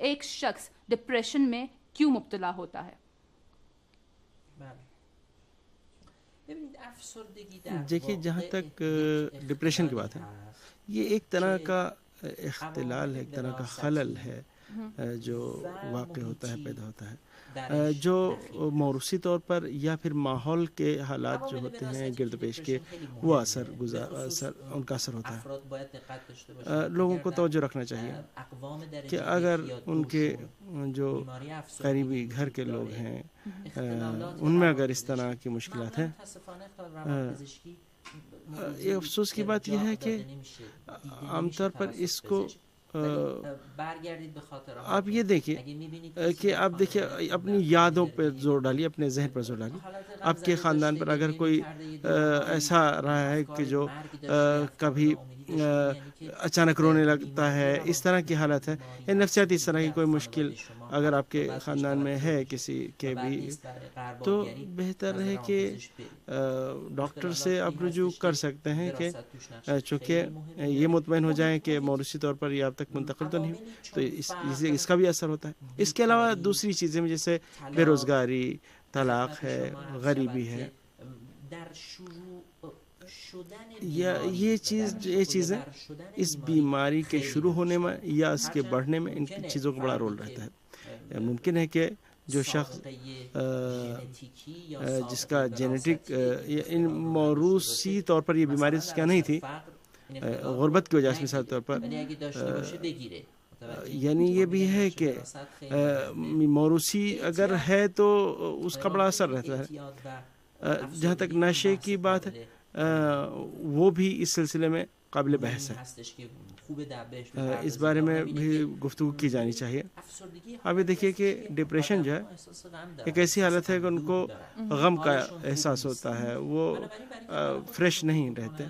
ایک شخص ڈپریشن میں کیوں مبتلا ہوتا ہے؟ دیکھیے جہاں تک ڈپریشن کی بات ہے، یہ ایک طرح کا اختلال ہے، ایک طرح کا خلل ہے جو واقع ہوتا ہے، پیدا ہوتا ہے، جو موروثی طور پر یا پھر ماحول کے حالات جو ہوتے ہیں گرد پیش کے، وہ ان کا اثر ہوتا ہے۔ لوگوں کو توجہ رکھنا چاہیے کہ اگر ان کے جو قریبی گھر کے لوگ ہیں ان میں اگر اس طرح کی مشکلات ہیں، یہ افسوس کی بات یہ ہے کہ عام طور پر اس کو آپ یہ دیکھیے کہ آپ دیکھیے اپنی یادوں پہ زور ڈالیے، اپنے ذہن پر زور ڈالیے۔ آپ کے خاندان پر اگر کوئی ایسا رہا ہے کہ جو کبھی اچانک رونے لگتا ہے، اس طرح کی حالت ہے، یا نفسیاتی اس طرح کی کوئی مشکل اگر آپ کے خاندان میں ہے کسی کے بھی، تو بہتر ہے کہ ڈاکٹر سے آپ رجوع کر سکتے ہیں کہ چونکہ یہ مطمئن ہو جائیں کہ موروثی طور پر یہ آپ تک منتقل تو نہیں، تو اس کا بھی اثر ہوتا ہے۔ اس کے علاوہ دوسری چیزیں جیسے بے روزگاری، طلاق ہے، غریبی ہے، یہ چیزیں اس بیماری کے شروع ہونے میں یا اس کے بڑھنے میں ان چیزوں کا بڑا رول رہتا ہے۔ ممکن ہے کہ جو شخص جس کا جینیٹک موروثی طور پر یہ بیماری اس کا نہیں تھی، غربت کی وجہ سے مثال طور پر، یعنی یہ بھی ہے کہ موروثی اگر ہے تو اس کا بڑا اثر رہتا ہے۔ جہاں تک نشے کی بات ہے، وہ بھی اس سلسلے میں قابل بحث ہے، اس بارے میں بھی گفتگو کی جانی چاہیے۔ اب یہ دیکھیے کہ ڈپریشن جو ہے ایک ایسی حالت ہے کہ ان کو غم کا احساس ہوتا ہے، وہ فریش نہیں رہتے۔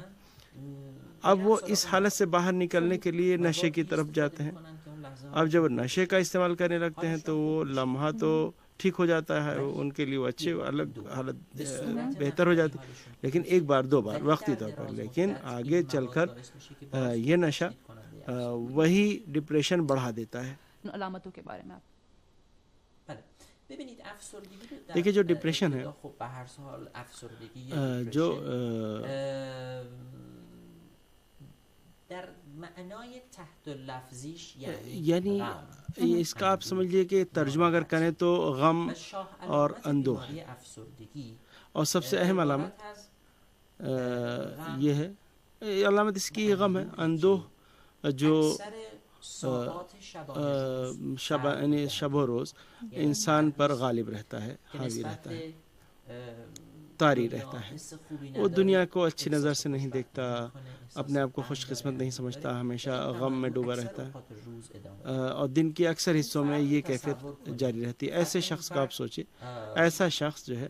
اب وہ اس حالت سے باہر نکلنے کے لیے نشے کی طرف جاتے ہیں۔ اب جب نشے کا استعمال کرنے لگتے ہیں تو وہ لمحہ تو ٹھیک ہو جاتا ہے، ان کے لیے وہ اچھے الگ حالت بہتر ہو جاتی، لیکن ایک بار دو بار وقتی طور پر، لیکن آگے چل کر یہ نشہ وہی ڈپریشن بڑھا دیتا ہے۔ علامتوں کے بارے میں آپ دیکھیے جو ڈپریشن ہے، جو یعنی اس کا آپ سمجھیے کہ ترجمہ اگر کریں تو غم اور اندوہ ہے، اور سب سے اہم علامت یہ ہے، علامت اس کی غم ہے۔ اندوہ جو شب و روز انسان پر غالب رہتا ہے، حاوی رہتا ہے، طاری رہتا ہے، وہ دنیا کو اچھی نظر سے نہیں دیکھتا، اپنے آپ کو خوش قسمت نہیں سمجھتا، ہمیشہ غم میں ڈوبا رہتا ہے، اور دن کے اکثر حصوں میں یہ کیفیت جاری رہتی ہے۔ ایسے شخص کا آپ سوچیں، ایسا شخص جو ہے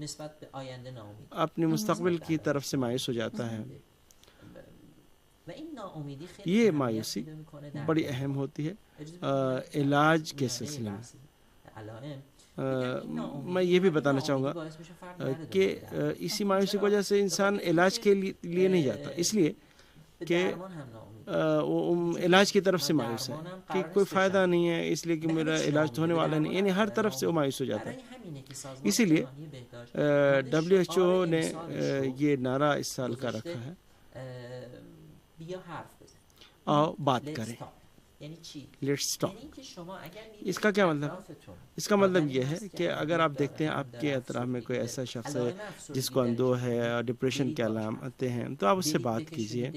اپنے مستقبل کی طرف سے مایوس ہو جاتا ہے۔ یہ مایوسی بڑی اہم ہوتی ہے علاج کے سلسلے میں۔ میں یہ بھی بتانا چاہوں گا کہ اسی مایوسی کی وجہ سے انسان علاج کے لیے نہیں جاتا، اس لیے کہ علاج کی طرف سے مایوس ہے کہ کوئی فائدہ نہیں ہے، اس لیے کہ میرا علاج تو ہونے والا نہیں، یعنی ہر طرف سے وہ مایوس ہو جاتا ہے۔ اسی لیے WHO نے یہ نعرہ اس سال کا رکھا ہے، آؤ بات کریں، لیٹس ٹاک۔ اس کا کیا مطلب؟ اس کا مطلب یہ ہے کہ اگر آپ دیکھتے ہیں آپ کے اطراف میں کوئی ایسا شخص ہے جس کو اندوہ ہے اور ڈپریشن کے علامتیں ہیں، تو آپ اس سے بات کیجئے،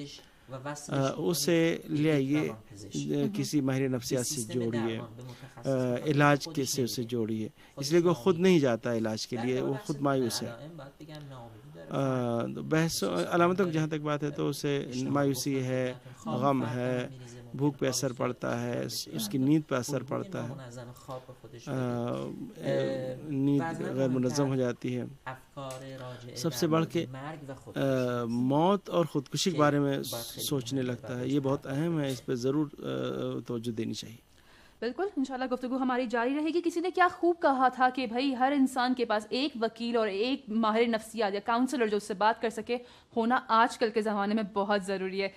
اسے لے آئیے، کسی ماہر نفسیات سے جوڑیے، علاج سے اسے جوڑیے، اس لیے کہ وہ خود نہیں جاتا علاج کے لیے، وہ خود مایوس ہے۔ بحث علامتوں کی جہاں تک بات ہے تو اسے مایوسی ہے، غم ہے، بھوک پہ اثر پڑتا ہے، اس کی نیند پہ اثر پڑتا ہے، نیند غیر منظم ہو جاتی ہے، سب سے بڑھ کے موت اور خودکشی کے بارے میں سوچنے لگتا ہے۔ یہ بہت اہم ہے، اس پہ ضرور توجہ دینی چاہیے۔ بالکل، انشاءاللہ گفتگو ہماری جاری رہے گی۔ کسی نے کیا خوب کہا تھا کہ بھائی ہر انسان کے پاس ایک وکیل اور ایک ماہر نفسیات یا کاؤنسلر جو اس سے بات کر سکے ہونا آج کل کے زمانے میں بہت ضروری ہے۔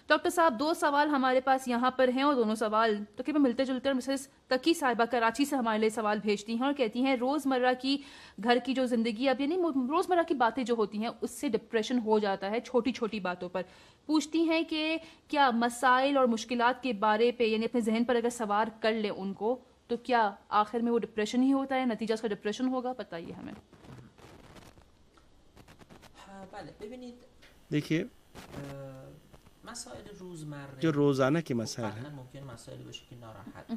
ڈاکٹر صاحب 2 سوال ہمارے پاس یہاں پر ہیں اور دونوں سوال تقریباً ملتے جلتے. مسز تقی صاحبہ کراچی سے ہمارے لیے سوال بھیجتی ہیں اور کہتی ہیں روزمرہ کی گھر کی جو زندگی اب یعنی روزمرہ کی باتیں جو ہوتی ہیں اس سے ڈپریشن ہو جاتا ہے چھوٹی چھوٹی باتوں پر. پوچھتی ہیں کہ کیا مسائل اور مشکلات کے بارے پہ یعنی اپنے ذہن پر اگر سوار کر لیں ان کو تو کیا آخر میں وہ ڈپریشن ہی ہوتا ہے, نتیجہ اس کا ڈپریشن ہوگا؟ بتائیے ہمیں. دیکھیے جو روزانہ کے مسائل ہیں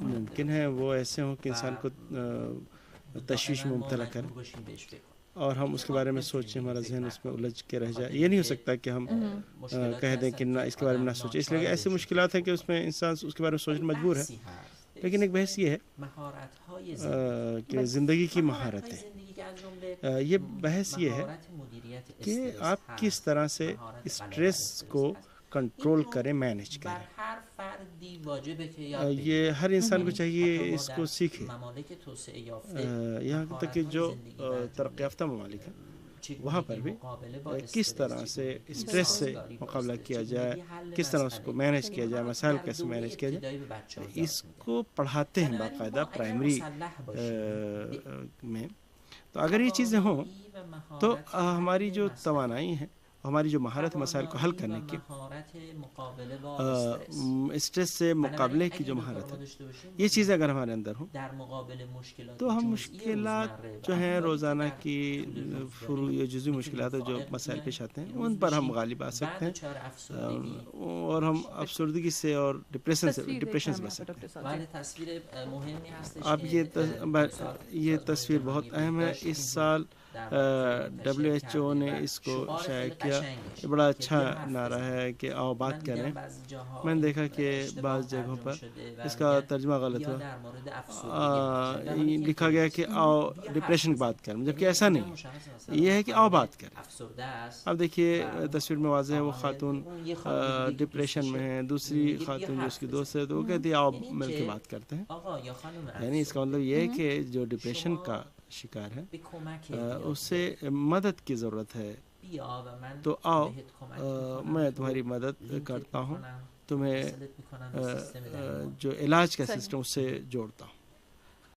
ممکن ہے وہ ایسے ہوں کہ انسان کو تشویش میں مبتلا کریں اور ہم اس کے بارے میں سوچیں, ہمارا ذہن اس میں الجھ کے رہ جائے. یہ نہیں ہو سکتا کہ ہم کہہ دیں کہ نہ اس کے بارے میں نہ سوچیں, اس لیے کہ ایسی مشکلات ہیں کہ اس میں انسان اس کے بارے میں سوچنا مجبور ہے. لیکن ایک بحث یہ ہے کہ زندگی کی مہارتیں, یہ بحث یہ ہے کہ آپ کس طرح سے اسٹریس کو کنٹرول کریں, مینیج کریں. یہ ہر انسان کو چاہیے اس کو سیکھے. یہاں تک کہ جو ترقی یافتہ ممالک ہیں وہاں پر بھی کس طرح سے اسٹریس سے مقابلہ کیا جائے, کس طرح اس کو مینیج کیا جائے, مسائل کیسے مینیج کیا جائے, اس کو پڑھاتے ہیں باقاعدہ پرائمری میں. تو اگر یہ چیزیں ہوں تو ہماری جو توانائی ہے, ہماری جو مہارت مسائل کو حل کرنے کی, اسٹریس سے مقابلے کی جو مہارت ہے, یہ چیزیں اگر ہمارے اندر ہوں تو ہم مشکلات جو ہیں روزانہ کی فروعی جزوی مشکلات جو مسائل پیش آتے ہیں ان پر ہم غالب آ سکتے ہیں اور ہم افسردگی سے اور ڈپریشن سے بچ سکتے ہیں. اب یہ تصویر بہت اہم ہے. اس سال WHO نے اس کو شائع کیا. یہ بڑا اچھا نعرہ ہے کہ آؤ بات کریں. میں نے دیکھا کہ بعض جگہوں پر اس کا ترجمہ غلط ہوا, لکھا گیا کہ آؤ ڈپریشن کی بات کریں, جبکہ ایسا نہیں, یہ ہے کہ آؤ بات کریں. اب دیکھیے تصویر میں واضح ہے وہ خاتون ڈپریشن میں ہے, دوسری خاتون جو اس کی دوست ہے تو وہ کہتی ہے آؤ مل کے بات کرتے ہیں. یعنی اس کا مطلب یہ ہے کہ جو ڈپریشن کا شکار ہے اسے مدد کی ضرورت ہے, تو آؤ میں تمہاری مدد کرتا ہوں, تمہیں جو علاج کا سسٹم اس سے جوڑتا ہوں.